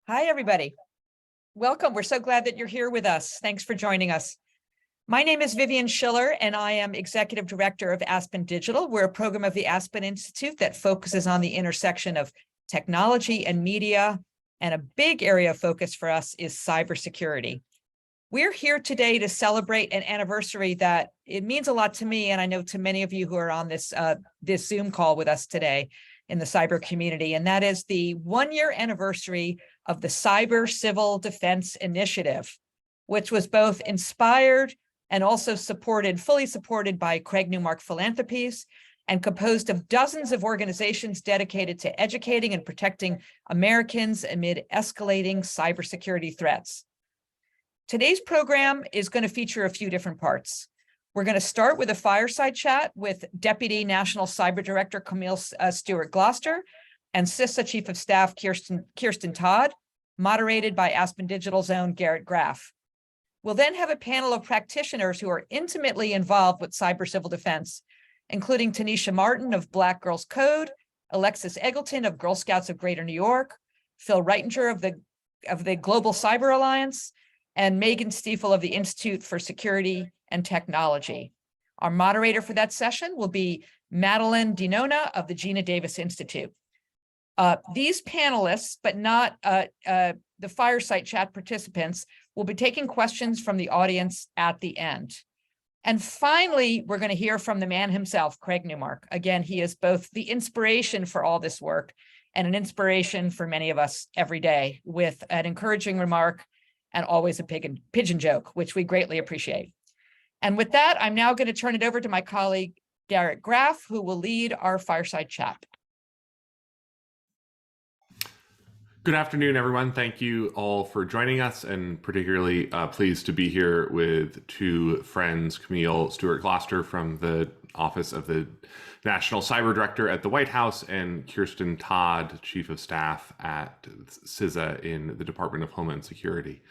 Hi, everybody. Welcome. We're so glad that you're here with us. Thanks for joining us. My name is Vivian Schiller, and I am Executive Director of Aspen Digital. We're a program of the Aspen Institute that focuses on the intersection of technology and media, and a big area of focus for us is cybersecurity. We're here today to celebrate an anniversary that it means a lot to me, and I know to many of you who are on this Zoom call with us today in the cyber community, and that is the 1-year anniversary of the Cyber Civil Defense Initiative, which was both inspired and also fully supported by Craig Newmark Philanthropies, and composed of dozens of organizations dedicated to educating and protecting Americans amid escalating cybersecurity threats. Today's program is going to feature a few different parts. We're going to start with a fireside chat with Deputy National Cyber Director Camille Stewart-Gloucester and CISA Chief of Staff Kirsten Todd, moderated by Aspen Digital's own Garrett Graff. We'll then have a panel of practitioners who are intimately involved with cyber civil defense, including Tanisha Martin of Black Girls Code, Alexis Eggleton of Girl Scouts of Greater New York, Phil Reitinger of the Global Cyber Alliance, and Megan Stiefel of the Institute for Security and Technology. Our moderator for that session will be Madeline Dinona of the Gina Davis Institute. These panelists, but not the fireside chat participants, will be taking questions from the audience at the end. And finally, we're going to hear from the man himself, Craig Newmark. Again, he is both the inspiration for all this work and an inspiration for many of us every day, with an encouraging remark and always a pigeon joke, which we greatly appreciate. And with that, I'm now going to turn it over to my colleague, Garrett Graff, who will lead our fireside chat. Good afternoon, everyone. Thank you all for joining us, and particularly pleased to be here with two friends, Camille Stewart-Gloucester from the Office of the National Cyber Director at the White House, and Kirsten Todd, Chief of Staff at CISA in the Department of Homeland Security.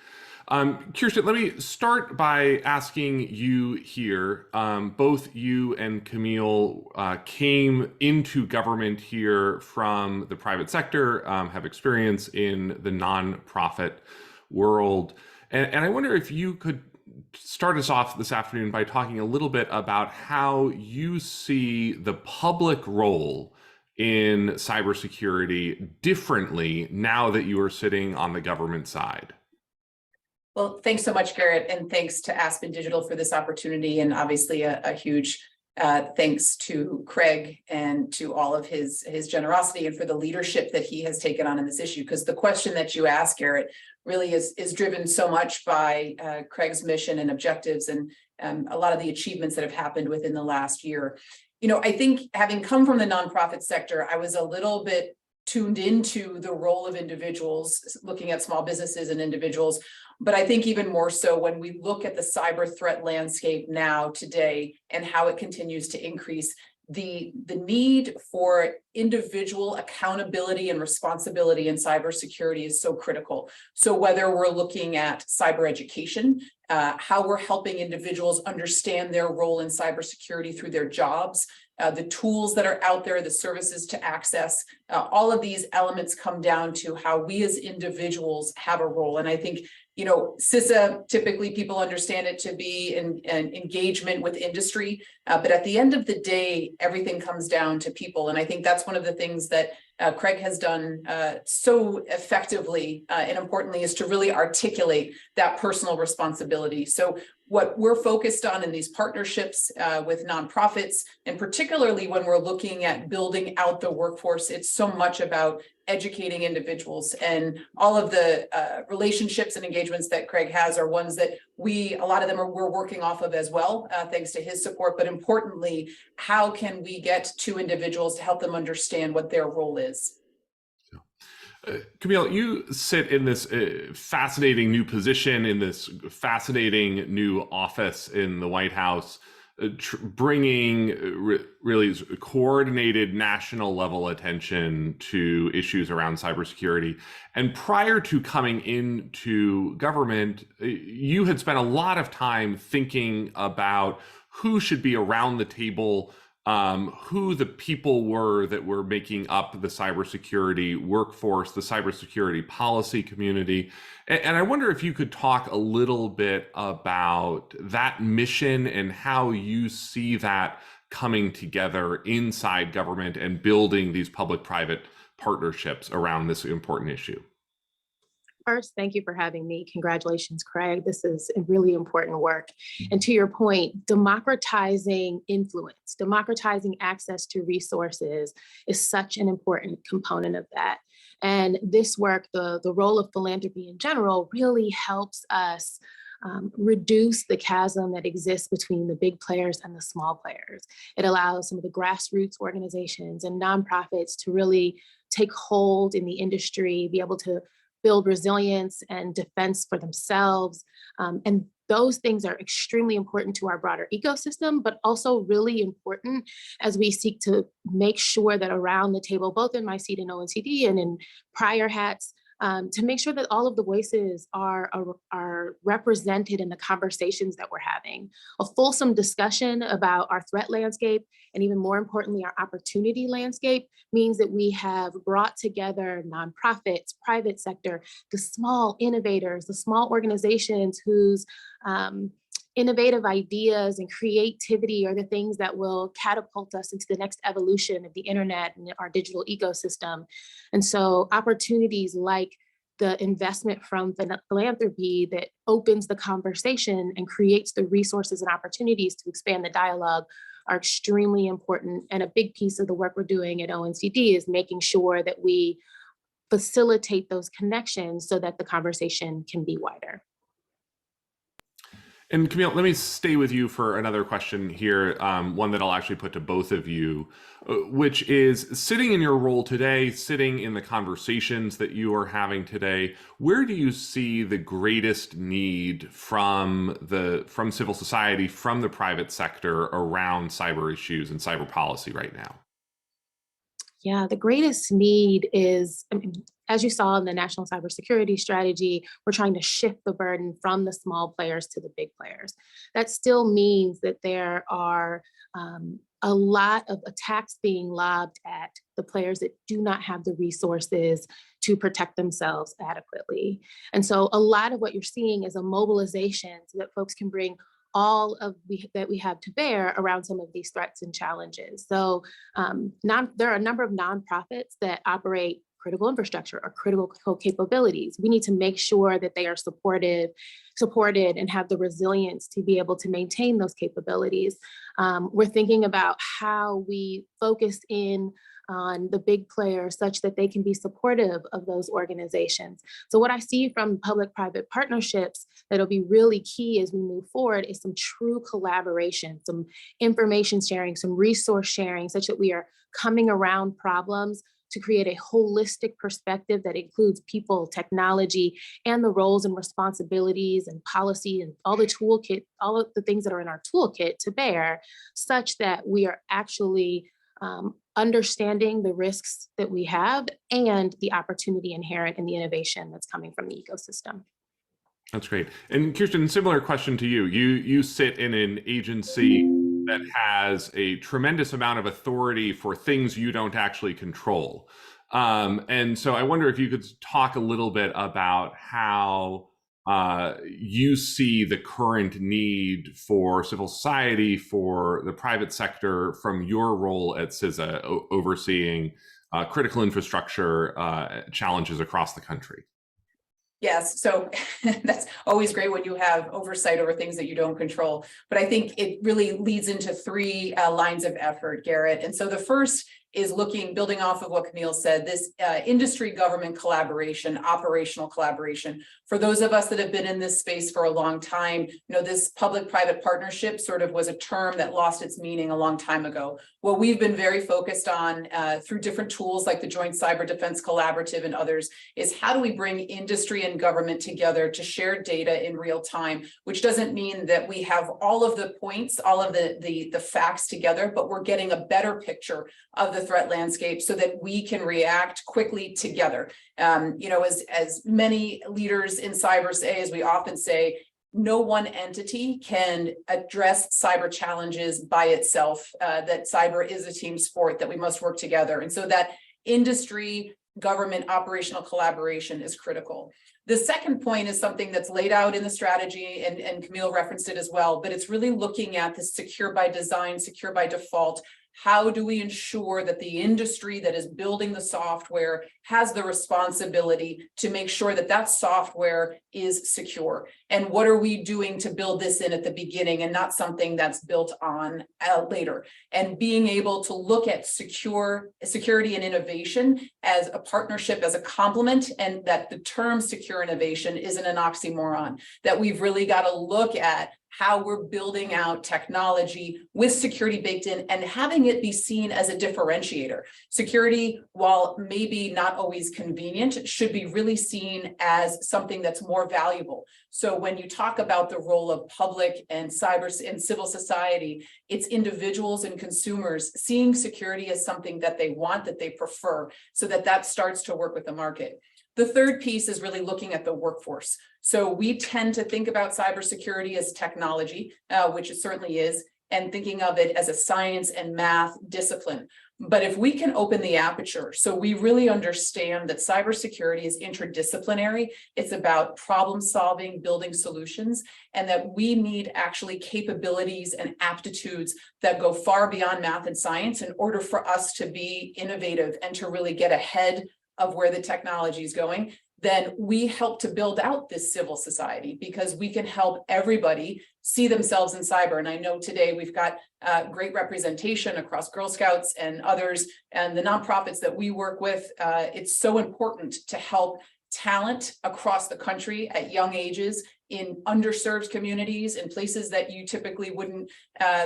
Kirsten, let me start by asking you here, both you and Camille came into government here from the private sector, have experience in the nonprofit world. And I wonder if you could start us off this afternoon by talking a little bit about how you see the public role in cybersecurity differently now that you are sitting on the government side. Well, thanks so much, Garrett, and thanks to Aspen Digital for this opportunity, and obviously a huge thanks to Craig and to all of his generosity and for the leadership that he has taken on in this issue. Because the question that you asked, Garrett, really is driven so much by Craig's mission and objectives, and a lot of the achievements that have happened within the last year. You know, I think having come from the nonprofit sector, I was a little bit tuned into the role of individuals, looking at small businesses and individuals. But I think even more so when we look at the cyber threat landscape now today and how it continues to increase, the need for individual accountability and responsibility in cybersecurity is so critical. So whether we're looking at cyber education, how we're helping individuals understand their role in cybersecurity through their jobs, the tools that are out there, the services to access, all of these elements come down to how we as individuals have a role. And I think, you know, CISA, typically people understand it to be an engagement with industry, but at the end of the day, everything comes down to people. And I think that's one of the things that Craig has done so effectively and importantly is to really articulate that personal responsibility. So what we're focused on in these partnerships with nonprofits, and particularly when we're looking at building out the workforce, it's so much about educating individuals, and all of the relationships and engagements that Craig has are ones that a lot of them we're working off of as well, thanks to his support. But importantly, how can we get to individuals to help them understand what their role is? Camille, you sit in this fascinating new position, in this fascinating new office in the White House, bringing really coordinated national level attention to issues around cybersecurity. And prior to coming into government, you had spent a lot of time thinking about who should be around the table who the people were that were making up the cybersecurity workforce, the cybersecurity policy community. And I wonder if you could talk a little bit about that mission and how you see that coming together inside government and building these public-private partnerships around this important issue. First, thank you for having me. Congratulations, Craig. This is a really important work. And to your point, democratizing influence, democratizing access to resources is such an important component of that. And this work, the role of philanthropy in general, really helps us reduce the chasm that exists between the big players and the small players. It allows some of the grassroots organizations and nonprofits to really take hold in the industry, be able to build resilience and defense for themselves. And those things are extremely important to our broader ecosystem, but also really important as we seek to make sure that around the table, both in my seat in ONCD and in prior hats, to make sure that all of the voices are represented in the conversations that we're having. A fulsome discussion about our threat landscape, and even more importantly, our opportunity landscape, means that we have brought together nonprofits, private sector, the small innovators, the small organizations whose innovative ideas and creativity are the things that will catapult us into the next evolution of the internet and our digital ecosystem. And so opportunities like the investment from philanthropy that opens the conversation and creates the resources and opportunities to expand the dialogue are extremely important. And a big piece of the work we're doing at ONCD is making sure that we facilitate those connections so that the conversation can be wider. And Camille, let me stay with you for another question here, one that I'll actually put to both of you, which is sitting in your role today, sitting in the conversations that you are having today, where do you see the greatest need from civil society, from the private sector around cyber issues and cyber policy right now? Yeah, the greatest need is, as you saw in the National Cybersecurity Strategy, we're trying to shift the burden from the small players to the big players. That still means that there are a lot of attacks being lobbed at the players that do not have the resources to protect themselves adequately. And so a lot of what you're seeing is a mobilization so that folks can bring all of that we have to bear around some of these threats and challenges. So there are a number of nonprofits that operate critical infrastructure or critical capabilities. We need to make sure that they are supported and have the resilience to be able to maintain those capabilities. We're thinking about how we focus in on the big players such that they can be supportive of those organizations. So what I see from public-private partnerships that'll be really key as we move forward is some true collaboration, some information sharing, some resource sharing, such that we are coming around problems to create a holistic perspective that includes people, technology, and the roles and responsibilities and policy and all the toolkit, all of the things that are in our toolkit to bear, such that we are actually understanding the risks that we have and the opportunity inherent in the innovation that's coming from the ecosystem. That's great. And Kirsten, similar question to you. You sit in an agency that has a tremendous amount of authority for things you don't actually control. And so I wonder if you could talk a little bit about how you see the current need for civil society, for the private sector from your role at CISA overseeing critical infrastructure challenges across the country. Yes, so that's always great when you have oversight over things that you don't control. But I think it really leads into three lines of effort, Garrett. And so the first is building off of what Camille said, this industry government collaboration, operational collaboration. For those of us that have been in this space for a long time, this public-private partnership sort of was a term that lost its meaning a long time ago. What we've been very focused on through different tools like the Joint Cyber Defense Collaborative and others is how do we bring industry and government together to share data in real time, which doesn't mean that we have all of the points, all of the facts together, but we're getting a better picture of the threat landscape so that we can react quickly together. As many leaders in cyber say, as we often say, no one entity can address cyber challenges by itself, that cyber is a team sport, that we must work together. And so that industry, government, operational collaboration is critical. The second point is something that's laid out in the strategy, and Camille referenced it as well, but it's really looking at the secure by design, secure by default. How do we ensure that the industry that is building the software has the responsibility to make sure that that software is secure? And what are we doing to build this in at the beginning and not something that's built on later? And being able to look at security and innovation as a partnership, as a complement, and that the term secure innovation isn't an oxymoron, that we've really got to look at how we're building out technology with security baked in and having it be seen as a differentiator. Security, while maybe not always convenient, should be really seen as something that's more valuable. So when you talk about the role of public and cyber and civil society, it's individuals and consumers seeing security as something that they want, that they prefer, so that that starts to work with the market. The third piece is really looking at the workforce. So we tend to think about cybersecurity as technology, which it certainly is, and thinking of it as a science and math discipline. But if we can open the aperture, so we really understand that cybersecurity is interdisciplinary, it's about problem solving, building solutions, and that we need actually capabilities and aptitudes that go far beyond math and science in order for us to be innovative and to really get ahead of where the technology is going. Then we help to build out this civil society, because we can help everybody see themselves in cyber. And I know today we've got great representation across Girl Scouts and others and the nonprofits that we work with. It's so important to help talent across the country at young ages in underserved communities, in places that you typically wouldn't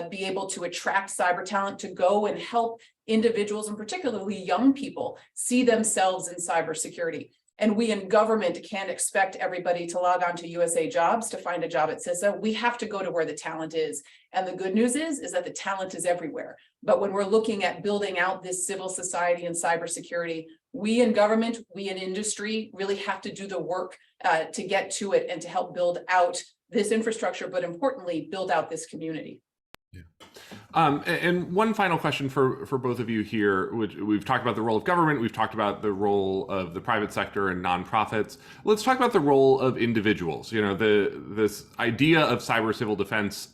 be able to attract cyber talent, to go and help individuals, and particularly young people, see themselves in cybersecurity. And we in government can't expect everybody to log on to USA Jobs to find a job at CISA. We have to go to where the talent is. And the good news is that the talent is everywhere. But when we're looking at building out this civil society and cybersecurity, we in government, we in industry really have to do the work to get to it and to help build out this infrastructure, but importantly, build out this community. Yeah. And one final question for both of you here. We've talked about the role of government. We've talked about the role of the private sector and nonprofits. Let's talk about the role of individuals. You know, this idea of cyber civil defense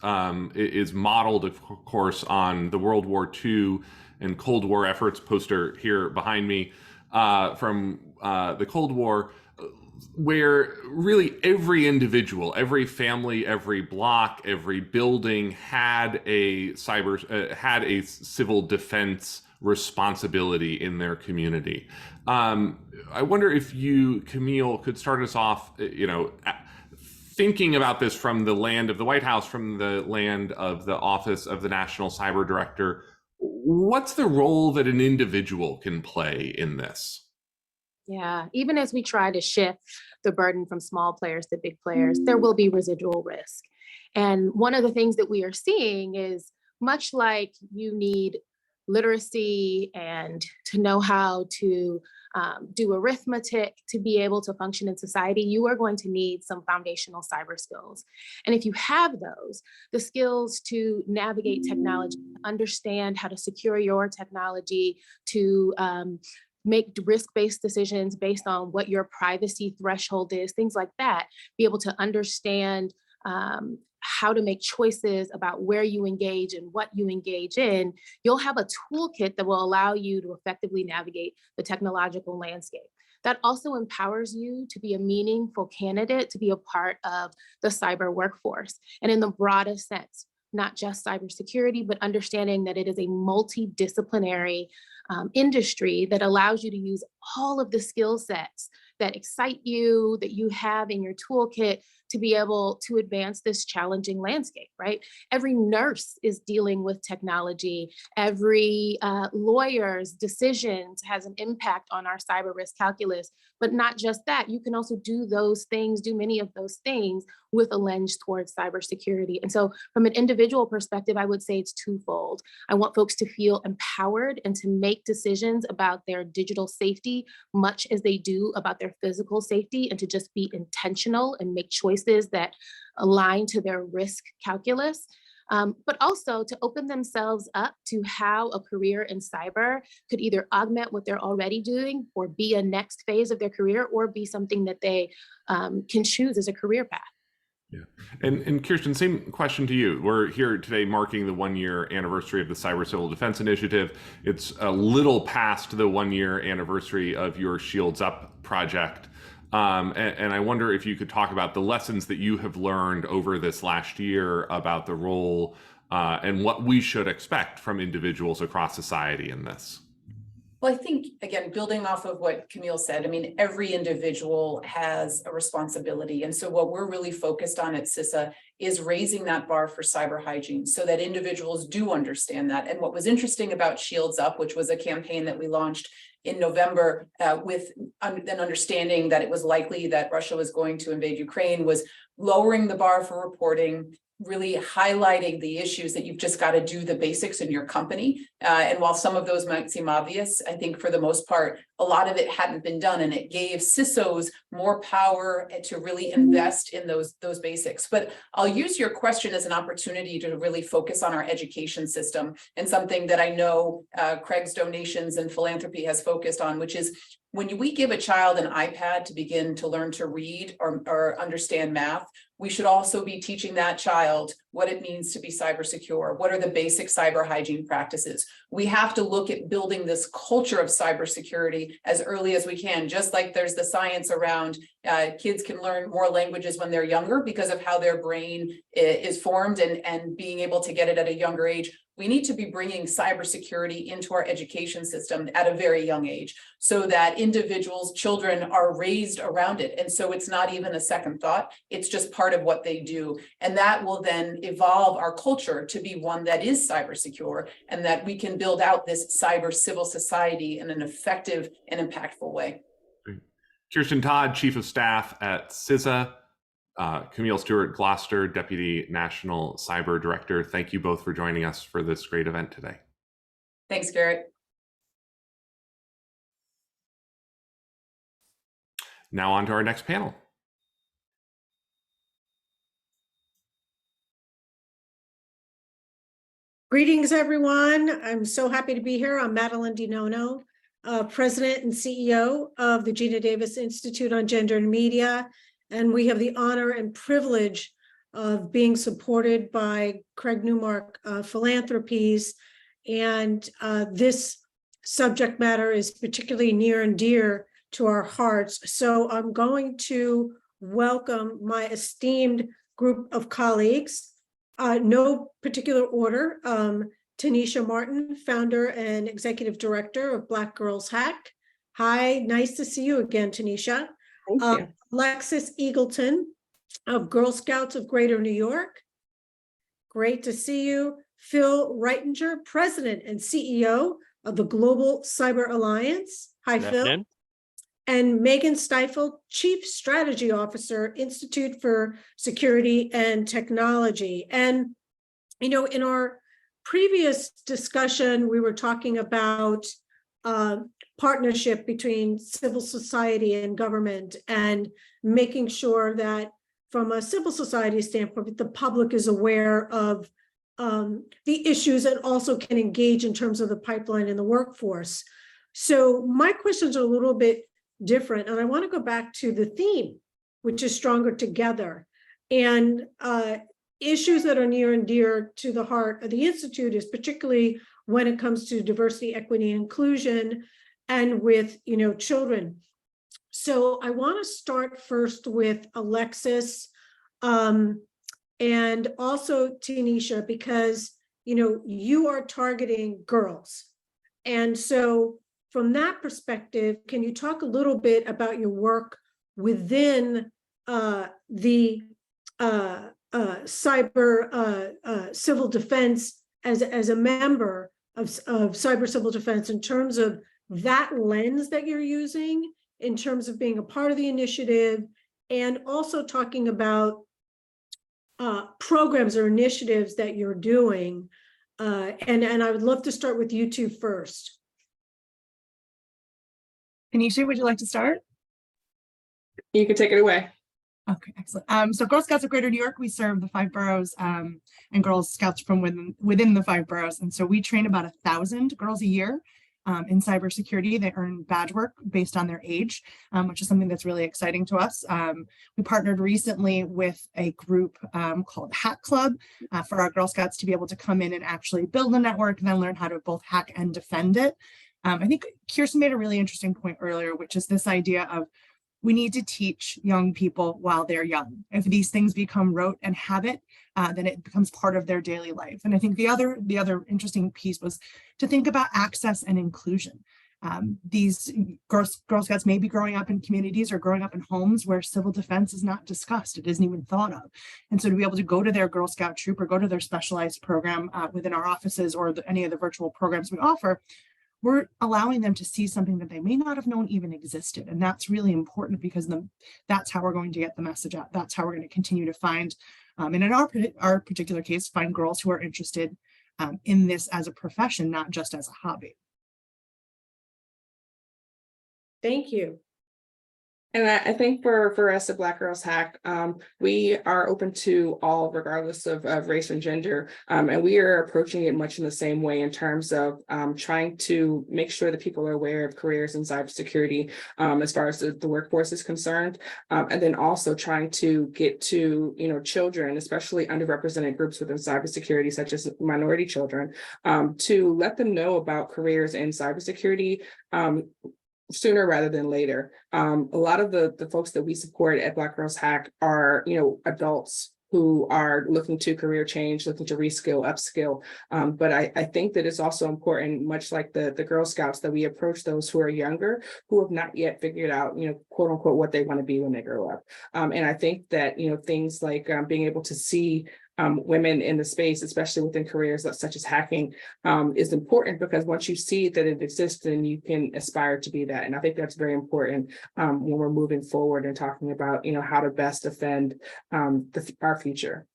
is modeled, of course, on the World War II and Cold War efforts. Poster here behind me from the Cold War, where really every individual, every family, every block, every building had a civil defense responsibility in their community. I wonder if you, Camille, could start us off, thinking about this from the land of the White House, from the land of the Office of the National Cyber Director. What's the role that an individual can play in this? Yeah, even as we try to shift the burden from small players to big players, there will be residual risk. And one of the things that we are seeing is, much like you need literacy and to know how to do arithmetic to be able to function in society, you are going to need some foundational cyber skills. And if you have those, the skills to navigate technology, understand how to secure your technology, to make risk-based decisions based on what your privacy threshold is, things like that, be able to understand how to make choices about where you engage and what you engage in, you'll have a toolkit that will allow you to effectively navigate the technological landscape. That also empowers you to be a meaningful candidate, to be a part of the cyber workforce. And in the broadest sense, not just cybersecurity, but understanding that it is a multidisciplinary industry that allows you to use all of the skill sets that excite you, that you have in your toolkit to be able to advance this challenging landscape, right? Every nurse is dealing with technology. Every lawyer's decisions has an impact on our cyber risk calculus, but not just that. You can also do those things, do many of those things with a lens towards cybersecurity. And so from an individual perspective, I would say it's twofold. I want folks to feel empowered and to make make decisions about their digital safety much as they do about their physical safety, and to just be intentional and make choices that align to their risk calculus. But also to open themselves up to how a career in cyber could either augment what they're already doing or be a next phase of their career, or be something that they can choose as a career path. Yeah. And Kirsten, same question to you. We're here today marking the 1-year anniversary of the Cyber Civil Defense Initiative. It's a little past the 1-year anniversary of your Shields Up project. And I wonder if you could talk about the lessons that you have learned over this last year about the role and what we should expect from individuals across society in this. Well, I think, again, building off of what Camille said, I mean, every individual has a responsibility. And so what we're really focused on at CISA is raising that bar for cyber hygiene so that individuals do understand that. And what was interesting about Shields Up, which was a campaign that we launched in November with an understanding that it was likely that Russia was going to invade Ukraine, was lowering the bar for reporting, really highlighting the issues that you've just got to do the basics in your company. And while some of those might seem obvious, I think for the most part, a lot of it hadn't been done, and it gave CISOs more power to really invest in those basics. But I'll use your question as an opportunity to really focus on our education system, and something that I know Craig's donations and philanthropy has focused on, which is when we give a child an iPad to begin to learn to read or understand math, we should also be teaching that child what it means to be cyber secure. What are the basic cyber hygiene practices? We have to look at building this culture of cybersecurity as early as we can, just like there's the science around kids can learn more languages when they're younger because of how their brain is formed and being able to get it at a younger age. We need to be bringing cybersecurity into our education system at a very young age so that individuals, children are raised around it. And so it's not even a second thought, it's just part of what they do. And that will then evolve our culture to be one that is cyber secure, and that we can build out this cyber civil society in an effective and impactful way. Great. Kirsten Todd, Chief of Staff at CISA. Camille Stewart-Gloucester, Deputy National Cyber Director. Thank you both for joining us for this great event today. Thanks, Garrett. Now on to our next panel. Greetings, everyone. I'm so happy to be here. I'm Madeline DiNono, President and CEO of the Gina Davis Institute on Gender and Media. And we have the honor and privilege of being supported by Craig Newmark Philanthropies. And this subject matter is particularly near and dear to our hearts. So I'm going to welcome my esteemed group of colleagues. No particular order. Tanisha Martin, founder and executive director of Black Girls Hack. Hi, nice to see you again, Tanisha. Thank you. Alexis Eagleton of Girl Scouts of Greater New York. Great to see you. Phil Reitinger, President and CEO of the Global Cyber Alliance. Hi, Phil. And Megan Stiefel, Chief Strategy Officer, Institute for Security and Technology. And, you know, in our previous discussion, we were talking about partnership between civil society and government, and making sure that from a civil society standpoint, the public is aware of the issues and also can engage in terms of the pipeline and the workforce. So my questions are a little bit different, and I want to go back to the theme, which is Stronger Together. And issues that are near and dear to the heart of the Institute is particularly when it comes to diversity, equity, and inclusion, and with, you know, children. So I want to start first with Alexis and also Tanisha, because, you know, you are targeting girls. And so from that perspective, can you talk a little bit about your work within the cyber civil defense as a member of cyber civil defense, in terms of that lens that you're using, in terms of being a part of the initiative, and also talking about programs or initiatives that you're doing. And I would love to start with you two first. Tanisha, would you like to start? You can take it away. Okay, excellent. So Girl Scouts of Greater New York, we serve the 5 boroughs and Girl Scouts from within the 5 boroughs. And so we train about 1,000 girls a year in cybersecurity. They earn badge work based on their age, which is something that's really exciting to us. We partnered recently with a group called Hack Club for our Girl Scouts to be able to come in and actually build a network and then learn how to both hack and defend it. I think Kirsten made a really interesting point earlier, which is this idea of we need to teach young people while they're young. If these things become rote and habit, then it becomes part of their daily life. And I think the other interesting piece was to think about access and inclusion. These Girl Scouts may be growing up in communities or growing up in homes where civil defense is not discussed. It isn't even thought of. And so to be able to go to their Girl Scout troop or go to their specialized program within our offices or any of the virtual programs we offer, we're allowing them to see something that they may not have known even existed. And that's really important because that's how we're going to get the message out. That's how we're going to continue to find, and in our particular case, find girls who are interested in this as a profession, not just as a hobby. Thank you. And I think for us at Black Girls Hack, we are open to all, regardless of race and gender. And we are approaching it much in the same way in terms of trying to make sure that people are aware of careers in cybersecurity as far as the workforce is concerned. And then also trying to get to, children, especially underrepresented groups within cybersecurity, such as minority children, to let them know about careers in cybersecurity sooner rather than later. A lot of the folks that we support at Black Girls Hack are, adults who are looking to career change, looking to reskill, upskill. But I think that it's also important, much like the Girl Scouts, that we approach those who are younger, who have not yet figured out, quote unquote, what they want to be when they grow up. And I think that, things like being able to see women in the space, especially within careers such as hacking, is important because once you see that it exists, then you can aspire to be that. And I think that's very important when we're moving forward and talking about, how to best defend our future.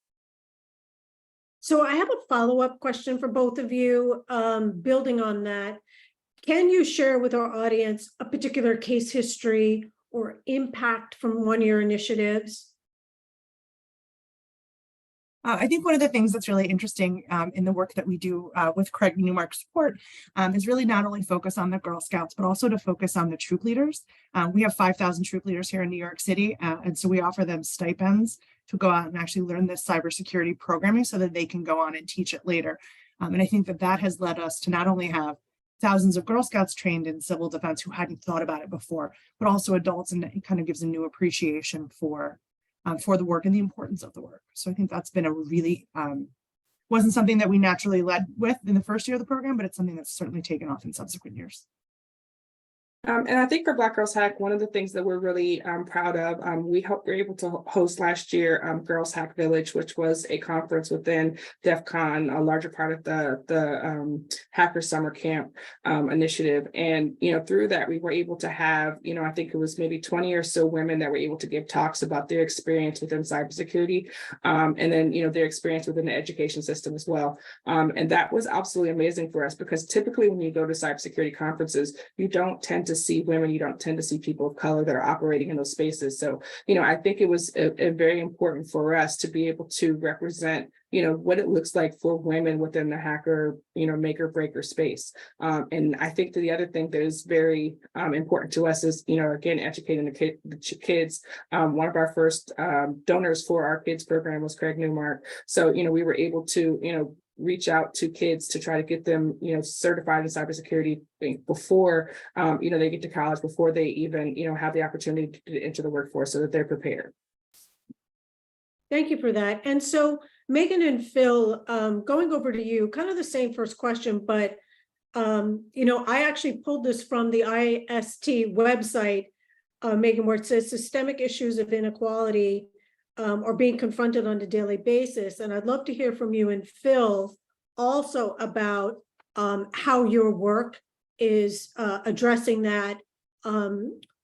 So I have a follow-up question for both of you, building on that. Can you share with our audience a particular case history or impact from one of your initiatives? I think one of the things that's really interesting in the work that we do with Craig Newmark support is really not only focus on the Girl Scouts, but also to focus on the troop leaders. We have 5,000 troop leaders here in New York City, and so we offer them stipends to go out and actually learn this cybersecurity programming so that they can go on and teach it later. And I think that has led us to not only have thousands of Girl Scouts trained in civil defense who hadn't thought about it before, but also adults, and it kind of gives a new appreciation for the work and the importance of the work. So I think that's been a really, wasn't something that we naturally led with in the first year of the program, but it's something that's certainly taken off in subsequent years. And I think for Black Girls Hack, one of the things that we're really proud of, we were able to host last year Girls Hack Village, which was a conference within DEF CON, a larger part of the Hacker Summer Camp initiative. And, through that, we were able to have, I think it was maybe 20 or so women that were able to give talks about their experience within cybersecurity, and then, their experience within the education system as well. And that was absolutely amazing for us because typically when you go to cybersecurity conferences, you don't tend to see women, you don't tend to see people of color that are operating in those spaces. So, I think it was a very important for us to be able to represent, what it looks like for women within the hacker, make or breaker space. And I think that the other thing that is very important to us is, again, educating the kids. One of our first donors for our kids program was Craig Newmark. So, we were able to, reach out to kids to try to get them, certified in cybersecurity before, they get to college, before they even, have the opportunity to enter the workforce so that they're prepared. Thank you for that. And so Megan and Phil, going over to you, kind of the same first question, but, I actually pulled this from the IST website, Megan, where it says systemic issues of inequality are being confronted on a daily basis. And I'd love to hear from you and Phil also about how your work is addressing that.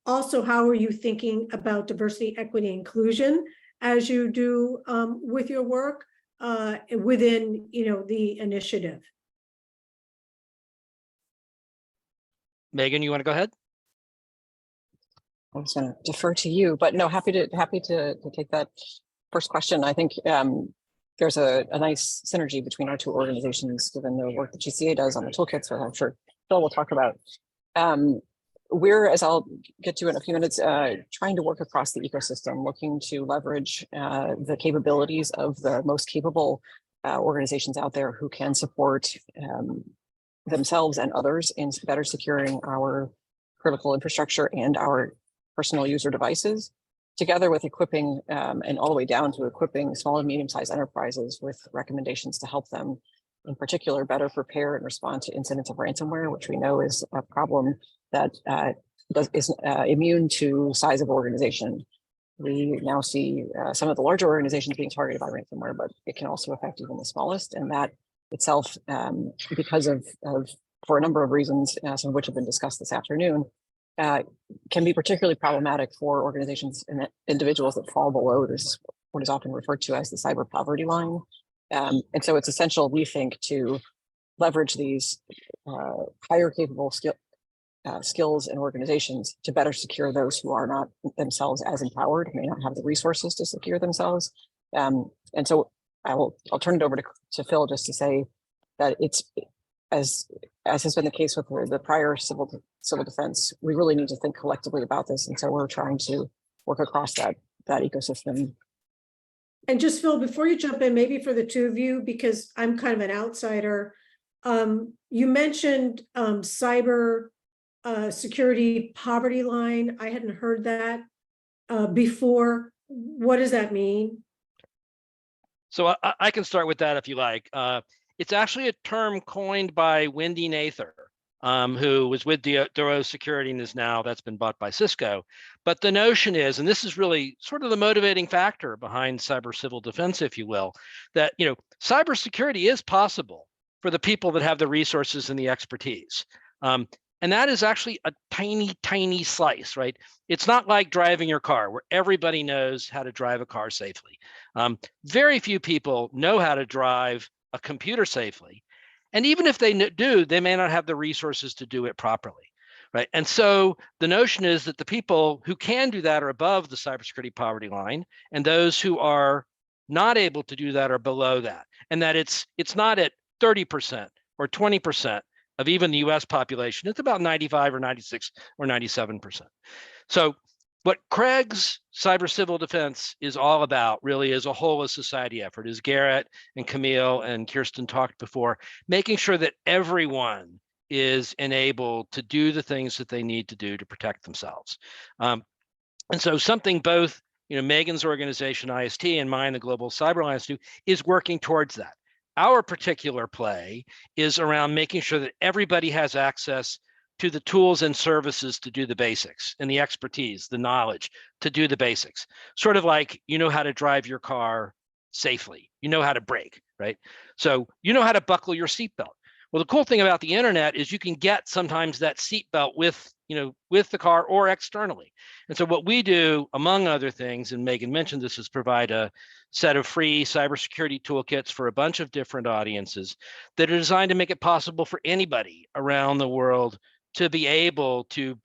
Also, how are you thinking about diversity, equity, inclusion as you do with your work within, the initiative? Megan, you want to go ahead? I was going to defer to you, but no, happy to take that first question. I think there's a nice synergy between our two organizations, given the work that GCA does on the toolkits, which I'm sure Phil will talk about. We're, as I'll get to in a few minutes, trying to work across the ecosystem, looking to leverage the capabilities of the most capable organizations out there who can support themselves and others in better securing our critical infrastructure and our personal user devices, together with equipping and all the way down to equipping small and medium-sized enterprises with recommendations to help them, in particular, better prepare and respond to incidents of ransomware, which we know is a problem that is immune to size of organization. We now see some of the larger organizations being targeted by ransomware, but it can also affect even the smallest, and that itself, because of for a number of reasons, some of which have been discussed this afternoon, can be particularly problematic for organizations and individuals that fall below this, what is often referred to as the cyber poverty line. And so it's essential, we think, to leverage these higher capable skills and organizations to better secure those who are not themselves as empowered, may not have the resources to secure themselves. And so I'll turn it over to Phil just to say that it's, as has been the case with the prior civil defense, we really need to think collectively about this. And so we're trying to work across that ecosystem. And just Phil, before you jump in, maybe for the two of you, because I'm kind of an outsider, you mentioned cyber security poverty line. I hadn't heard that before. What does that mean? So I can start with that if you like. It's actually a term coined by Wendy Nather, who was with Duro Security and is now, that's been bought by Cisco. But the notion is, and this is really sort of the motivating factor behind cyber civil defense, if you will, that cybersecurity is possible for the people that have the resources and the expertise. And that is actually a tiny, tiny slice, right? It's not like driving your car where everybody knows how to drive a car safely. Very few people know how to drive a computer safely. And even if they do, they may not have the resources to do it properly, right? And so the notion is that the people who can do that are above the cybersecurity poverty line, and those who are not able to do that are below that. And that it's not at 30% or 20% of even the US population. It's about 95 or 96 or 97%. So what Craig's cyber civil defense is all about really is a whole of society effort, as Garrett and Camille and Kirsten talked before, making sure that everyone is enabled to do the things that they need to do to protect themselves. And so something both Megan's organization, IST, and mine, the Global Cyber Alliance, do is working towards that. Our particular play is around making sure that everybody has access to the tools and services to do the basics, and the expertise, the knowledge to do the basics. Sort of like how to drive your car safely, how to brake, right? So how to buckle your seatbelt. Well, the cool thing about the internet is you can get sometimes that seatbelt with the car or externally. And so what we do, among other things, and Megan mentioned this, is provide a set of free cybersecurity toolkits for a bunch of different audiences that are designed to make it possible for anybody around the world to be able to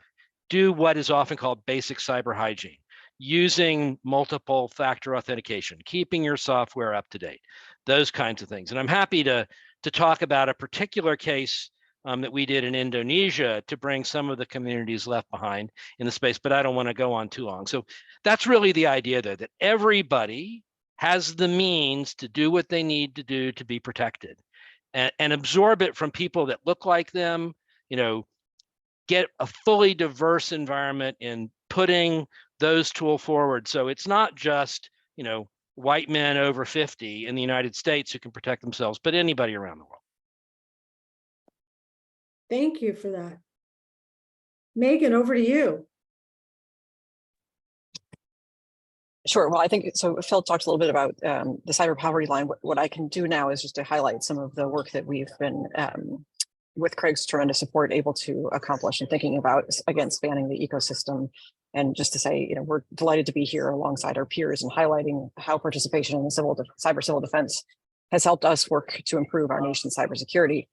do what is often called basic cyber hygiene, using multiple factor authentication, keeping your software up to date, those kinds of things. And I'm happy to talk about a particular case that we did in Indonesia to bring some of the communities left behind in the space, but I don't want to go on too long. So that's really the idea there, that everybody has the means to do what they need to do to be protected, and absorb it from people that look like them, get a fully diverse environment in putting those tools forward. So it's not just, white men over 50 in the United States who can protect themselves, but anybody around the world. Thank you for that. Megan, over to you. Sure. Well, I think so. Phil talked a little bit about the cyber poverty line. What I can do now is just to highlight some of the work that we've been, with Craig's tremendous support, able to accomplish, and thinking about, again, spanning the ecosystem. And just to say, we're delighted to be here alongside our peers and highlighting how participation in the cyber civil defense has helped us work to improve our nation's cybersecurity.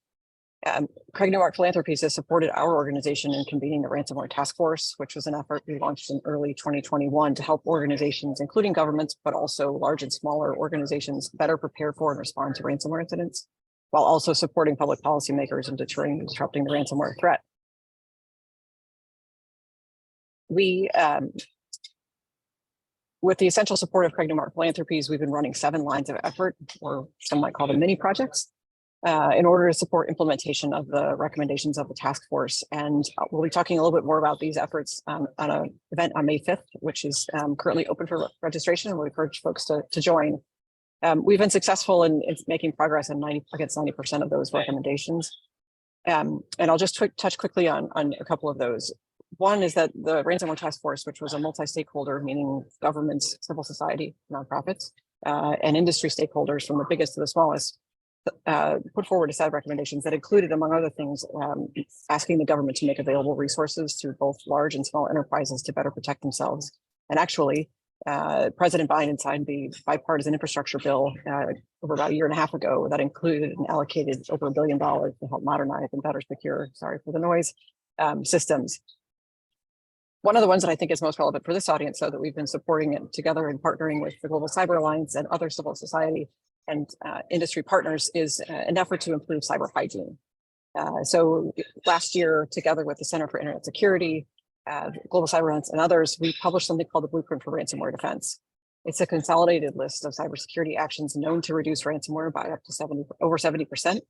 Craig Newmark Philanthropies has supported our organization in convening the ransomware task force, which was an effort we launched in early 2021 to help organizations, including governments, but also large and smaller organizations, better prepare for and respond to ransomware incidents, while also supporting public policymakers in deterring and disrupting the ransomware threat. We, with the essential support of Craig Newmark Philanthropies, we've been running 7 lines of effort, or some might call them mini projects, in order to support implementation of the recommendations of the task force. And we'll be talking a little bit more about these efforts on an event on May 5th, which is currently open for registration, and we encourage folks to join. We've been successful in making progress on against 90% of those recommendations. And I'll just touch quickly on a couple of those. One is that the ransomware task force, which was a multi-stakeholder, meaning governments, civil society, nonprofits, and industry stakeholders from the biggest to the smallest, put forward a set of recommendations that included, among other things, asking the government to make available resources to both large and small enterprises to better protect themselves. And actually, President Biden signed the bipartisan infrastructure bill over about a year and a half ago that included and allocated over $1 billion to help modernize and better secure, sorry for the noise, systems. One of the ones that I think is most relevant for this audience, so that we've been supporting it together and partnering with the Global Cyber Alliance and other civil society and industry partners, is an effort to improve cyber hygiene. So last year, together with the Center for Internet Security, Global Cyber Alliance, and others, we published something called the Blueprint for Ransomware Defense. It's a consolidated list of cybersecurity actions known to reduce ransomware by up to over 70%.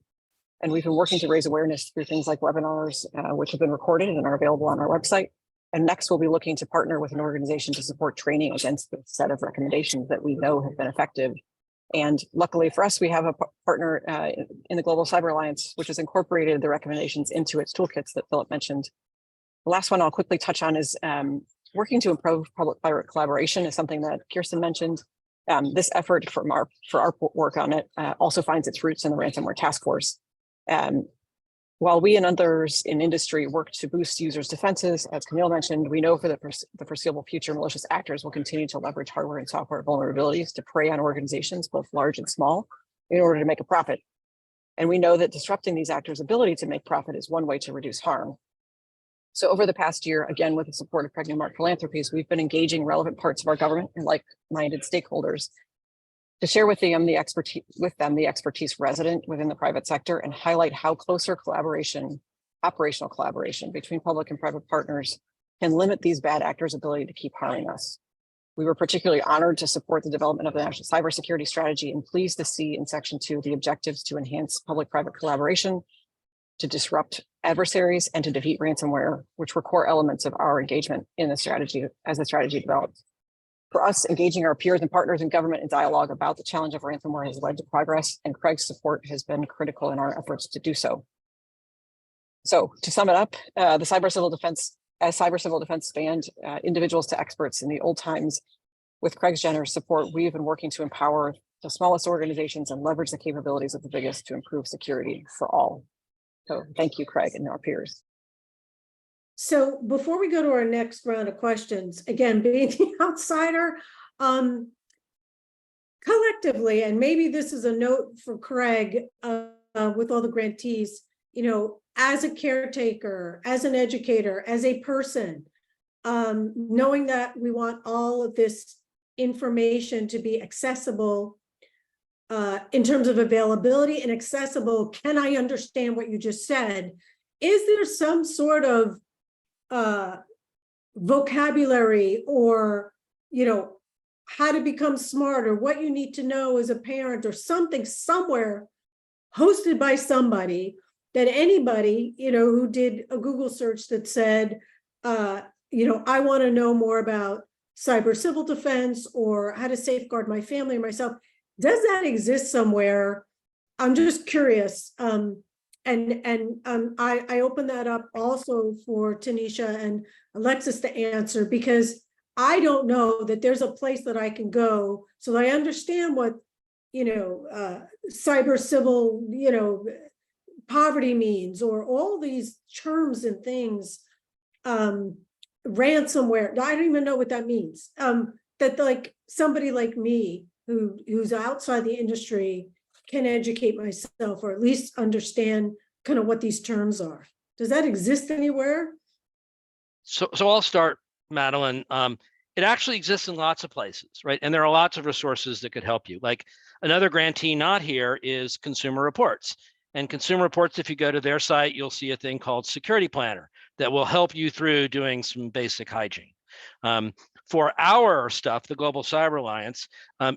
And we've been working to raise awareness through things like webinars, which have been recorded and are available on our website. And next, we'll be looking to partner with an organization to support training against the set of recommendations that we know have been effective. And luckily for us, we have a partner in the Global Cyber Alliance, which has incorporated the recommendations into its toolkits that Philip mentioned. The last one I'll quickly touch on is working to improve public-private collaboration is something that Kirsten mentioned. This effort for our work on it also finds its roots in the ransomware task force. While we and others in industry work to boost users' defenses, as Camille mentioned, we know for the foreseeable future, malicious actors will continue to leverage hardware and software vulnerabilities to prey on organizations, both large and small, in order to make a profit. And we know that disrupting these actors' ability to make profit is one way to reduce harm. So over the past year, again, with the support of Craig Newmark Philanthropies, we've been engaging relevant parts of our government and like-minded stakeholders to share with them the expertise resident within the private sector and highlight how closer collaboration, operational collaboration between public and private partners can limit these bad actors' ability to keep harming us. We were particularly honored to support the development of the National Cybersecurity Strategy and pleased to see in Section 2 the objectives to enhance public-private collaboration, to disrupt adversaries, and to defeat ransomware, which were core elements of our engagement in the strategy as the strategy developed. For us, engaging our peers and partners in government in dialogue about the challenge of ransomware has led to progress, and Craig's support has been critical in our efforts to do so. So to sum it up, the cyber civil defense spanned individuals to experts in the old times. With Craig's generous support, we've been working to empower the smallest organizations and leverage the capabilities of the biggest to improve security for all. So thank you, Craig, and our peers. So before we go to our next round of questions, again, being the outsider, collectively, and maybe this is a note for Craig with all the grantees, you know, as a caretaker, as an educator, as a person, knowing that we want all of this information to be accessible in terms of availability and accessible, can I understand what you just said? Is there some sort of vocabulary or, you know, how to become smarter, what you need to know as a parent or something somewhere hosted by somebody that anybody, you know, who did a Google search that said, you know, I want to know more about cyber civil defense or how to safeguard my family or myself. Does that exist somewhere? I'm just curious. I open that up also for Tanisha and Alexis to answer, because I don't know that there's a place that I can go so that I understand what, you know, cyber civil, you know, poverty means, or all these terms and things, ransomware. I don't even know what that means. That like somebody like me who's outside the industry can educate myself, or at least understand kind of what these terms are. Does that exist anywhere? So I'll start, Madeline. It actually exists in lots of places, right? And there are lots of resources that could help you. Like another grantee not here is Consumer Reports. And Consumer Reports, if you go to their site, you'll see a thing called Security Planner that will help you through doing some basic hygiene. For our stuff, the Global Cyber Alliance,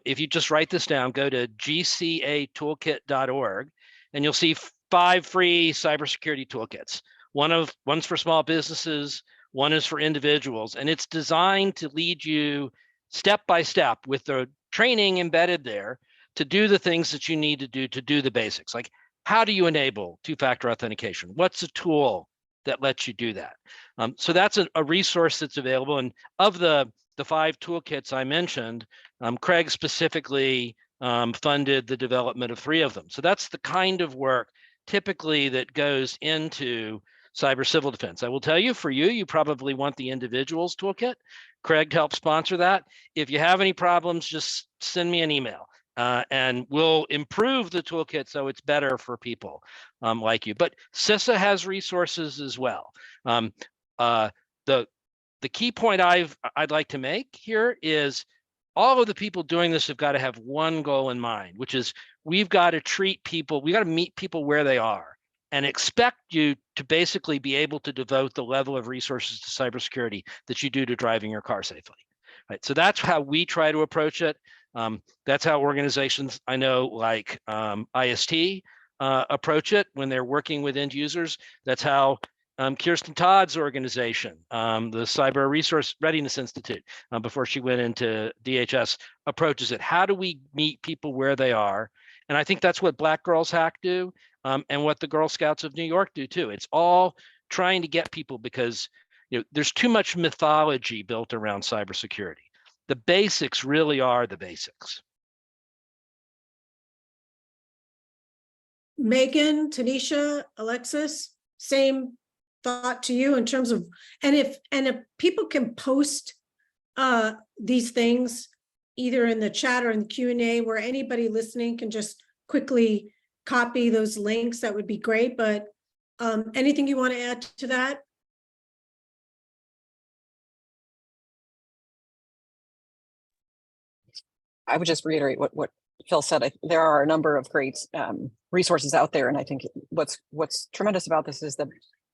if you just write this down, go to gcatoolkit.org, and you'll see 5 free cybersecurity toolkits. One's for small businesses, one is for individuals, and it's designed to lead you step by step with the training embedded there to do the things that you need to do the basics. Like, how do you enable two-factor authentication? What's a tool that lets you do that? So that's a resource that's available. And of the 5 toolkits I mentioned, Craig specifically funded the development of 3 of them. So that's the kind of work typically that goes into cyber civil defense. I will tell you, for you, you probably want the individual's toolkit. Craig helped sponsor that. If you have any problems, just send me an email and we'll improve the toolkit so it's better for people like you. But CISA has resources as well. The key point I'd like to make here is all of the people doing this have got to have one goal in mind, which is we've got to treat people, we got to meet people where they are and expect you to basically be able to devote the level of resources to cybersecurity that you do to driving your car safely. Right. So that's how we try to approach it. That's how organizations I know like IST approach it when they're working with end users. That's how Kirsten Todd's organization, the Cyber Resource Readiness Institute, before she went into DHS, approaches it. How do we meet people where they are? And I think that's what Black Girls Hack do, and what the Girl Scouts of New York do too. It's all trying to get people, because there's too much mythology built around cybersecurity. The basics really are the basics. Megan, Tanisha, Alexis, same thought to you in terms of, and if people can post these things either in the chat or in the Q&A where anybody listening can just quickly copy those links, that would be great. But anything you want to add to that? I would just reiterate what Phil said. There are a number of great resources out there, and I think what's tremendous about this is that,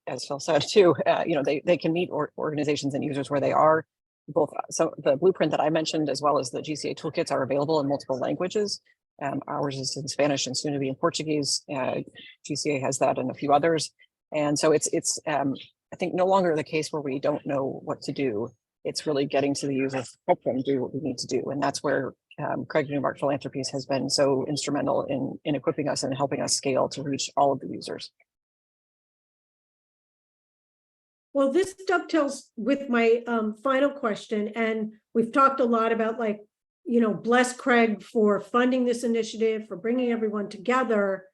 as Phil said too, they can meet organizations and users where they are. Both the blueprint that I mentioned, as well as the GCA toolkits, are available in multiple languages. Ours is in Spanish and soon to be in Portuguese. GCA has that and a few others, and so it's I think no longer the case where we don't know what to do. It's really getting to the user, help them do what we need to do, and that's where Craig Newmark Philanthropies has been so instrumental in equipping us and helping us scale to reach all of the users. Well, this dovetails with my final question, and we've talked a lot about, bless Craig for funding this initiative, for bringing everyone together.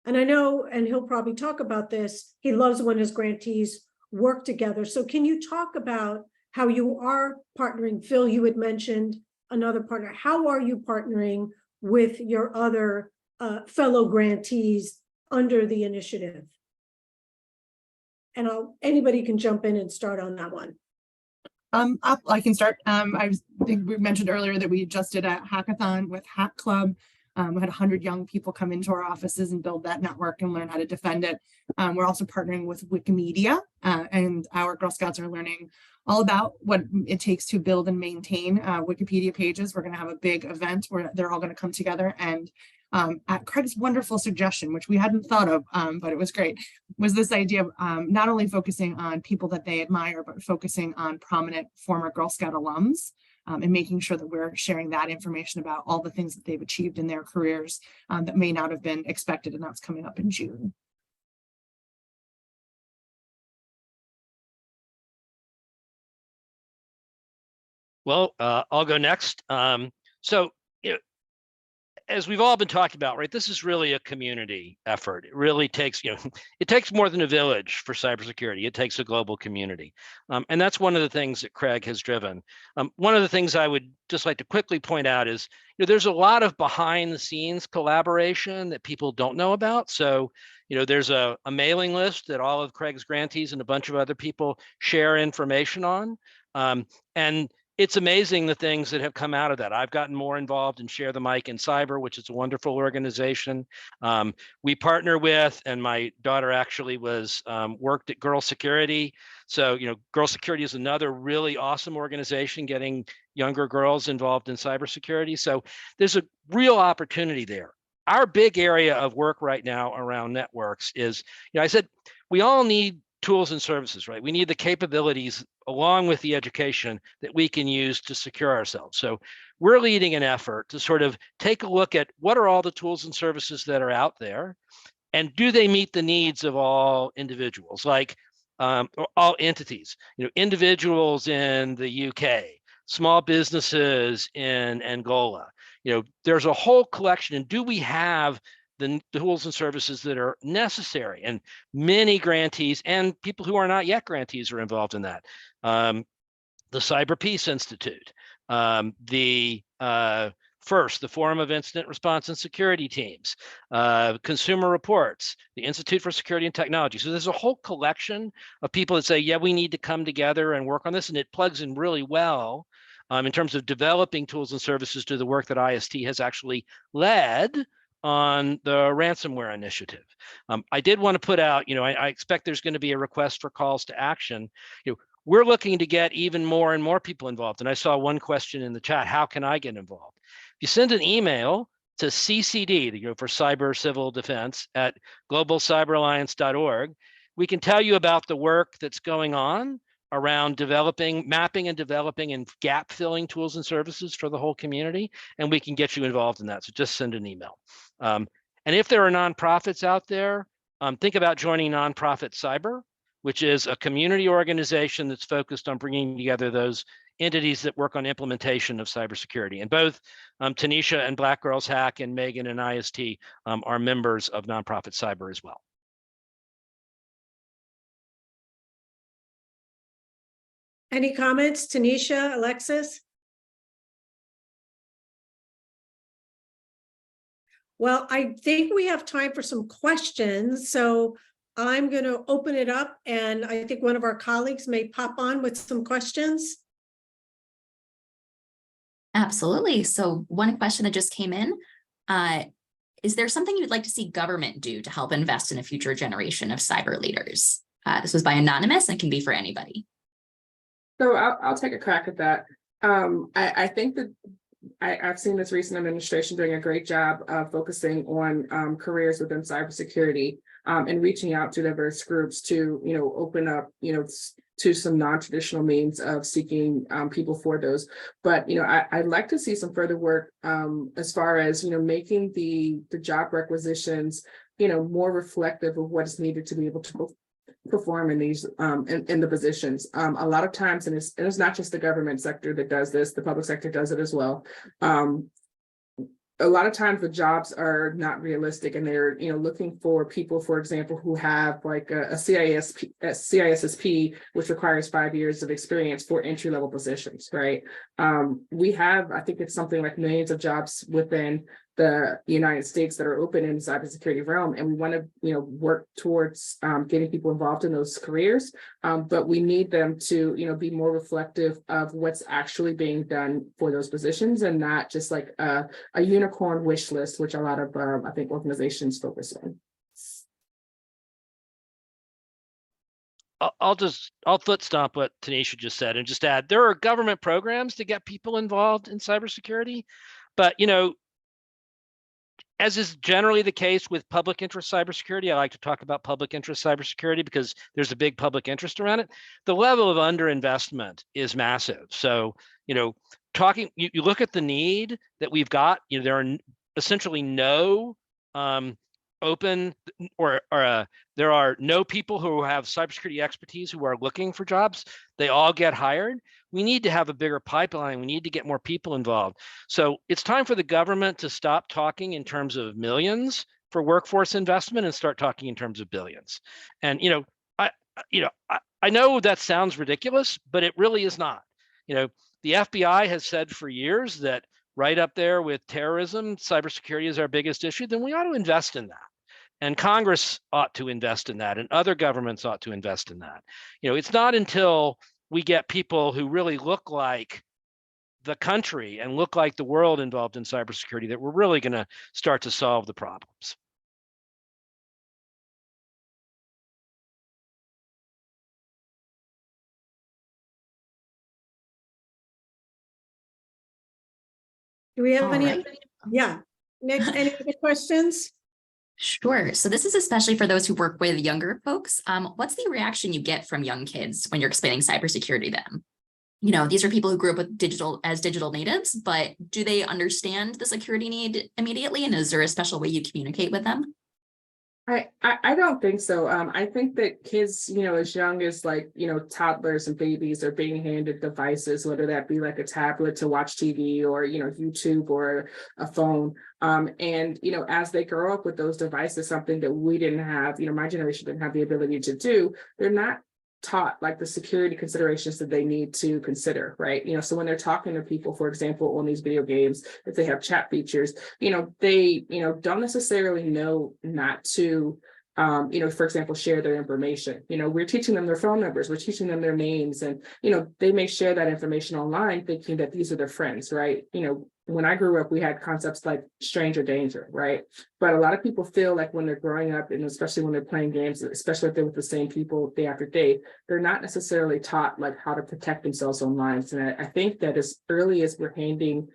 And I know, and he'll probably talk about this, he loves when his grantees work together. So can you talk about how you are partnering? Phil, you had mentioned another partner. How are you partnering with your other fellow grantees under the initiative? And anybody can jump in and start on that one. I can start. I think we mentioned earlier that we just did a hackathon with Hack Club. We had 100 young people come into our offices and build that network and learn how to defend it. We're also partnering with Wikimedia, and our Girl Scouts are learning all about what it takes to build and maintain Wikipedia pages. We're going to have a big event where they're all going to come together, and at Craig's wonderful suggestion, which we hadn't thought of, but it was great, was this idea of not only focusing on people that they admire, but focusing on prominent former Girl Scout alums, and making sure that we're sharing that information about all the things that they've achieved in their careers that may not have been expected, and that's coming up in June. Well, I'll go next. So as we've all been talking about, right, this is really a community effort. It really takes, it takes more than a village for cybersecurity. It takes a global community. And that's one of the things that Craig has driven. One of the things I would just like to quickly point out is, there's a lot of behind the scenes collaboration that people don't know about. So, there's a mailing list that all of Craig's grantees and a bunch of other people share information on. And it's amazing the things that have come out of that. I've gotten more involved in Share the Mic in Cyber, which is a wonderful organization. We partner with, and my daughter actually was worked at Girl Security. So, Girl Security is another really awesome organization getting younger girls involved in cybersecurity. So there's a real opportunity there. Our big area of work right now around networks is, I said, we all need tools and services, right? We need the capabilities along with the education that we can use to secure ourselves. So we're leading an effort to sort of take a look at what are all the tools and services that are out there, and do they meet the needs of all individuals, like or all entities, individuals in the UK, small businesses in Angola. There's a whole collection, and do we have the tools and services that are necessary? And many grantees and people who are not yet grantees are involved in that. The Cyber Peace Institute, the Forum of Incident Response and Security Teams, Consumer Reports, the Institute for Security and Technology. So there's a whole collection of people that say, yeah, we need to come together and work on this, and it plugs in really well in terms of developing tools and services to the work that IST has actually led on the ransomware initiative. I did want to put out, I expect there's going to be a request for calls to action. We're looking to get even more and more people involved. And I saw one question in the chat, how can I get involved? If you send an email to CCD, for Cyber Civil Defense at globalcyberalliance.org, we can tell you about the work that's going on around mapping and developing and gap filling tools and services for the whole community, and we can get you involved in that. So just send an email. And if there are nonprofits out there, think about joining Nonprofit Cyber, which is a community organization that's focused on bringing together those entities that work on implementation of cybersecurity. And both Tanisha and Black Girls Hack and Megan and IST are members of Nonprofit Cyber as well. Any comments, Tanisha, Alexis? Well, I think we have time for some questions, so I'm going to open it up, and I think one of our colleagues may pop on with some questions. Absolutely. So one question that just came in, is there something you'd like to see government do to help invest in a future generation of cyber leaders? This was by Anonymous and can be for anybody. So I'll take a crack at that. I think that I've seen this recent administration doing a great job of focusing on careers within cybersecurity and reaching out to diverse groups to, open up, to some non-traditional means of seeking people for those. But, I'd like to see some further work as far as, making the job requisitions, more reflective of what is needed to be able to perform in these in the positions. A lot of times, and it's not just the government sector that does this, the public sector does it as well. A lot of times the jobs are not realistic, and they're looking for people, for example, who have like a CISSP, which requires 5 years of experience for entry-level positions, right? We have, I think it's something like millions of jobs within the United States that are open in the cybersecurity realm, and we want to work towards getting people involved in those careers, but we need them to be more reflective of what's actually being done for those positions, and not just like a unicorn wish list, which a lot of I think organizations focus on. I'll foot stomp what Tanisha just said and just add, there are government programs to get people involved in cybersecurity, but as is generally the case with public interest cybersecurity, I like to talk about public interest cybersecurity because there's a big public interest around it. The level of underinvestment is massive. So, you look at the need that we've got, there are essentially no open or there are no people who have cybersecurity expertise who are looking for jobs. They all get hired. we need to have a bigger pipeline. We need to get more people involved. So it's time for the government to stop talking in terms of millions for workforce investment and start talking in terms of billions. And, I know that sounds ridiculous, but it really is not. The FBI has said for years that right up there with terrorism, cybersecurity is our biggest issue, then we ought to invest in that. And Congress ought to invest in that, and other governments ought to invest in that. It's not until we get people who really look like the country and look like the world involved in cybersecurity that we're really going to start to solve the problems. Do we have All any? right. Yeah. Next, any other questions? Sure. So this is especially for those who work with younger folks. What's the reaction you get from young kids when you're explaining cybersecurity to them? These are people who grew up with digital natives, but do they understand the security need immediately? And is there a special way you communicate with them? I don't think so. I think that kids, as young as toddlers and babies are being handed devices, whether that be like a tablet to watch TV or, YouTube or a phone. And as they grow up with those devices, something that we didn't have, my generation didn't have the ability to do, they're not taught like the security considerations that they need to consider, right? So when they're talking to people, for example, on these video games, if they have chat features, they, don't necessarily know not to, for example, share their information. We're teaching them their phone numbers, we're teaching them their names, and, they may share that information online thinking that these are their friends, right? When I grew up, we had concepts like stranger danger, right? But a lot of people feel like when they're growing up, and especially when they're playing games, especially if they're with the same people day after day, they're not necessarily taught like how to protect themselves online. And I think that as early as we're handing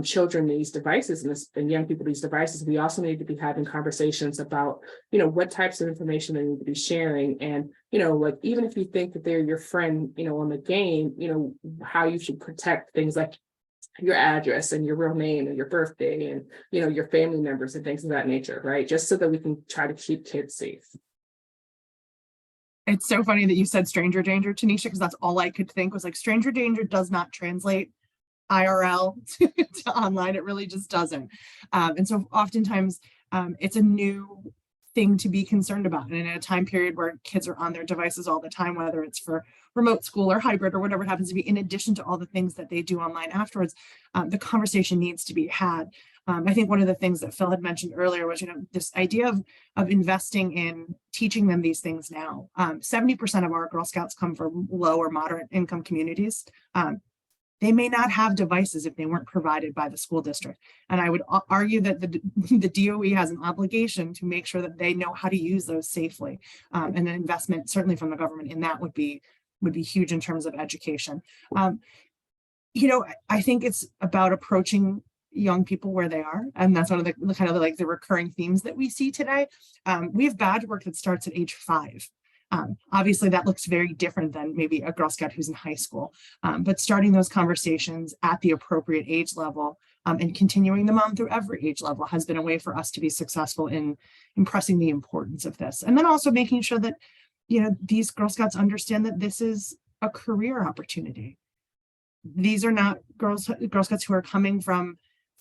children these devices and young people these devices, we also need to be having conversations about, what types of information they need to be sharing. And, like even if you think that they're your friend, on the game, how you should protect things like your address and your real name and your birthday and your family members and things of that nature, right? Just so that we can try to keep kids safe. It's so funny that you said stranger danger, Tanisha, because that's all I could think was like stranger danger does not translate IRL to online. It really just doesn't. And so oftentimes it's a new thing to be concerned about. And in a time period where kids are on their devices all the time, whether it's for remote school or hybrid or whatever it happens to be, in addition to all the things that they do online afterwards, the conversation needs to be had. I think one of the things that Phil had mentioned earlier was, this idea of investing in teaching them these things now. 70% of our Girl Scouts come from low or moderate income communities. They may not have devices if they weren't provided by the school district. And I would argue that the DOE has an obligation to make sure that they know how to use those safely. And an investment certainly from the government in that would be huge in terms of education. I think it's about approaching young people where they are. And that's one of the kind of like the recurring themes that we see today. We have badge work that starts at age 5. Obviously, that looks very different than maybe a Girl Scout who's in high school, but starting those conversations at the appropriate age level and continuing them on through every age level has been a way for us to be successful in impressing the importance of this. And then also making sure that, these Girl Scouts understand that this is a career opportunity. These are not Girl Scouts who are coming from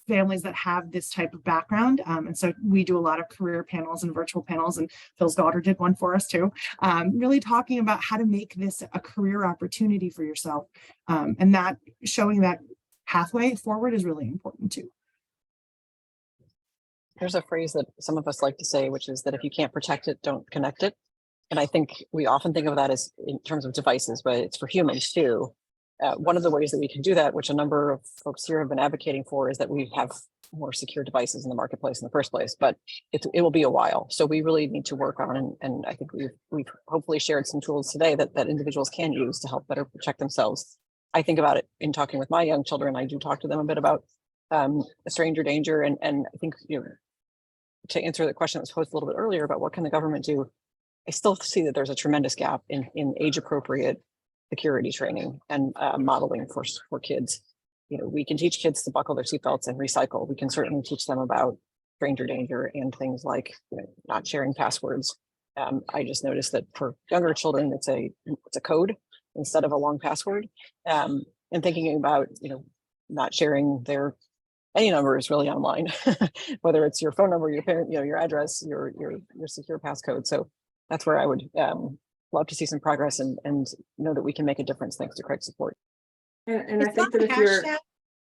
families that have this type of background. And so we do a lot of career panels and virtual panels, and Phil's daughter did one for us too, really talking about how to make this a career opportunity for yourself. And that showing that pathway forward is really important too. There's a phrase that some of us like to say, which is that if you can't protect it, don't connect it. And I think we often think of that as in terms of devices, but it's for humans too. One of the ways that we can do that, which a number of folks here have been advocating for, is that we have more secure devices in the marketplace in the first place, but it will be a while. So we really need to work on, and I think we've hopefully shared some tools today that individuals can use to help better protect themselves. I think about it in talking with my young children. I do talk to them a bit about stranger danger, and I think, to answer the question that was posed a little bit earlier about what can the government do, I still see that there's a tremendous gap in age appropriate security training and modeling for kids. We can teach kids to buckle their seatbelts and recycle. We can certainly teach them about stranger danger and things like not sharing passwords. I just noticed that for younger children, it's a code instead of a long password. and thinking about, not sharing any number is really online, whether it's your phone number, your parent, your address, your secure passcode. So that's where I would love to see some progress and know that we can make a difference thanks to Craig's support. And I Is think that that a if you're, hashtag?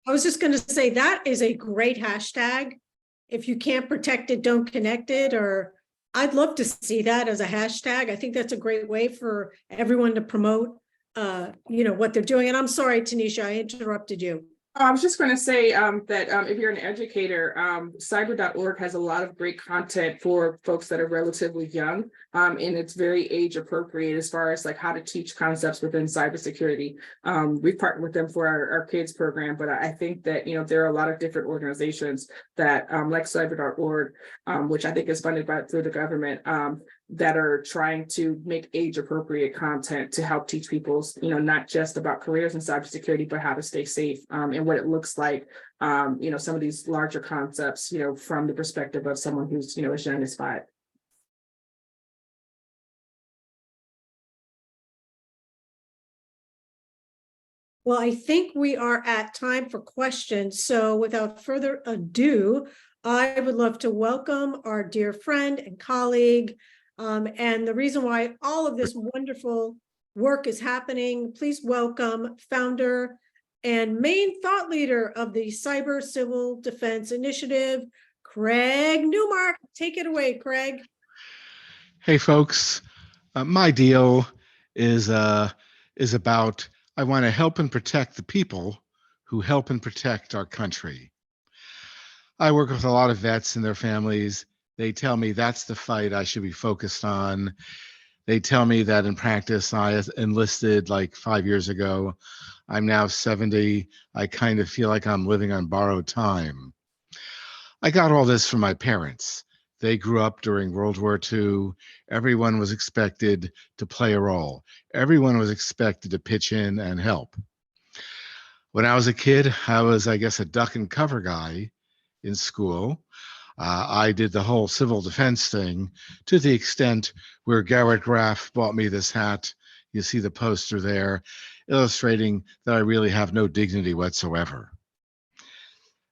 I was just gonna say that is a great hashtag. If you can't protect it, don't connect it, or I'd love to see that as a hashtag. I think that's a great way for everyone to promote, what they're doing. And I'm sorry, Tanisha, I interrupted you. I was just going to say that if you're an educator, cyber.org has a lot of great content for folks that are relatively young, and it's very age appropriate as far as like how to teach concepts within cybersecurity. We've partnered with them for our kids program, but I think that there are a lot of different organizations that like cyber.org, which I think is funded through the government, that are trying to make age appropriate content to help teach people, not just about careers in cybersecurity, but how to stay safe, and what it looks like, some of these larger concepts, from the perspective of someone who's, as young as 5. Well, I think we are at time for questions. So without further ado, I would love to welcome our dear friend and colleague. And the reason why all of this wonderful work is happening, please welcome founder and main thought leader of the Cyber Civil Defense Initiative, Craig Newmark. Take it away, Craig. Hey, folks. My deal is about I want to help and protect the people who help and protect our country. I work with a lot of vets and their families. They tell me that's the fight I should be focused on. They tell me that in practice, I enlisted like 5 years ago. I'm now 70. I kind of feel like I'm living on borrowed time. I got all this from my parents. They grew up during World War II. Everyone was expected to play a role. Everyone was expected to pitch in and help. When I was a kid, I was, I guess, a duck and cover guy in school. I did the whole civil defense thing to the extent where Garrett Graff bought me this hat. You see the poster there, illustrating that I really have no dignity whatsoever.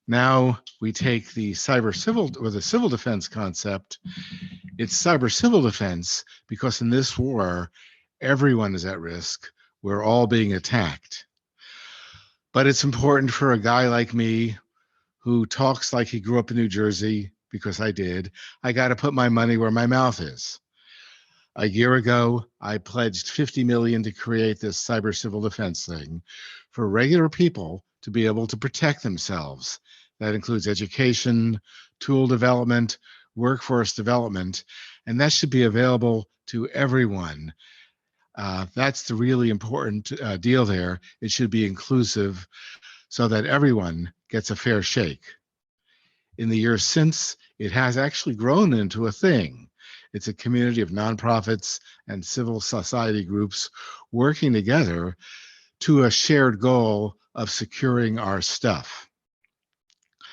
Now we take the civil defense concept. It's cyber civil defense because in this war, everyone is at risk. We're all being attacked. But it's important for a guy like me who talks like he grew up in New Jersey, because I did. I got to put my money where my mouth is. A year ago, I pledged $50 million to create this cyber civil defense thing for regular people to be able to protect themselves. That includes education, tool development, workforce development, and that should be available to everyone. That's the really important deal there. It should be inclusive so that everyone gets a fair shake. In the years since, it has actually grown into a thing. It's a community of nonprofits and civil society groups working together to a shared goal of securing our stuff.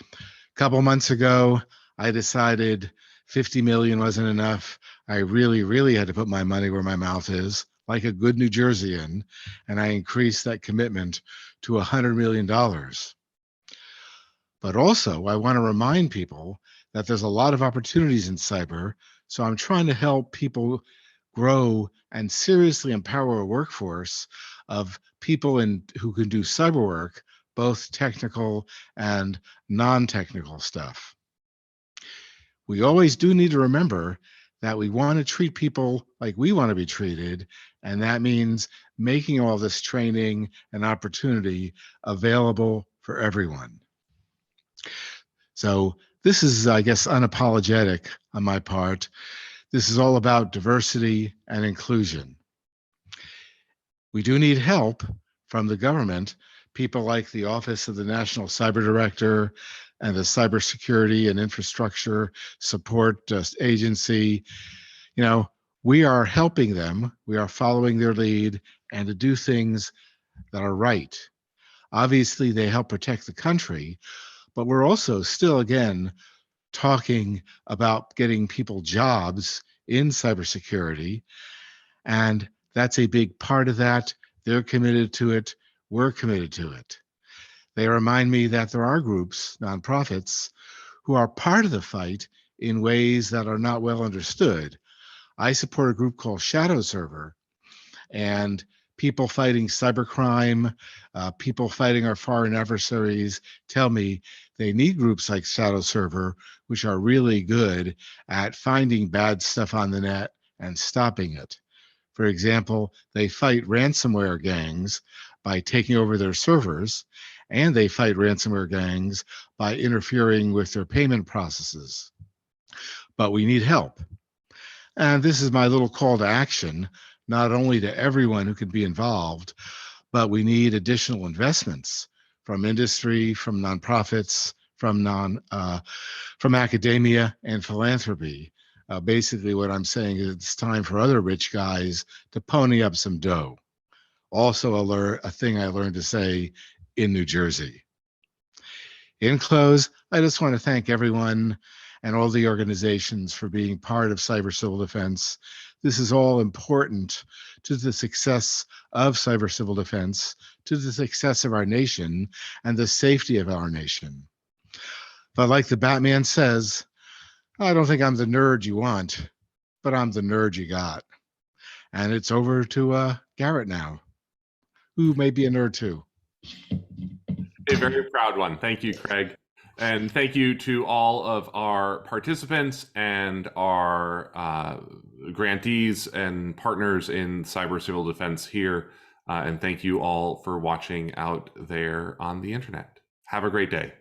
A couple months ago, I decided 50 million wasn't enough. I really had to put my money where my mouth is, like a good New Jerseyan, and I increased that commitment to $100 million. But also, I want to remind people that there's a lot of opportunities in cyber, so I'm trying to help people grow and seriously empower a workforce of people who can do cyber work, both technical and non-technical stuff. We always do need to remember that we want to treat people like we want to be treated, and that means making all this training and opportunity available for everyone. So this is, I guess, unapologetic on my part. This is all about diversity and inclusion. We do need help from the government, people like the Office of the National Cyber Director and the Cybersecurity and Infrastructure Support Agency. We are helping them. We are following their lead and to do things that are right. Obviously, they help protect the country, but we're also still, again, talking about getting people jobs in cybersecurity. And that's a big part of that. They're committed to it. We're committed to it. They remind me that there are groups, nonprofits, who are part of the fight in ways that are not well understood. I support a group called Shadow Server, and people fighting cybercrime, people fighting our foreign adversaries tell me they need groups like Shadow Server, which are really good at finding bad stuff on the net and stopping it. For example, they fight ransomware gangs by taking over their servers, and they fight ransomware gangs by interfering with their payment processes. But we need help. And this is my little call to action, not only to everyone who can be involved, but we need additional investments from industry, from nonprofits, from academia and philanthropy. Basically, what I'm saying is it's time for other rich guys to pony up some dough. Also, a thing I learned to say in New Jersey. In close, I just want to thank everyone and all the organizations for being part of cyber civil defense. This is all important to the success of cyber civil defense, to the success of our nation, and the safety of our nation. But like the Batman says, I don't think I'm the nerd you want, but I'm the nerd you got. And it's over to Garrett now, who may be a nerd too. A very proud one. Thank you, Craig. And thank you to all of our participants and our grantees and partners in cyber civil defense here. And thank you all for watching out there on the internet. Have a great day.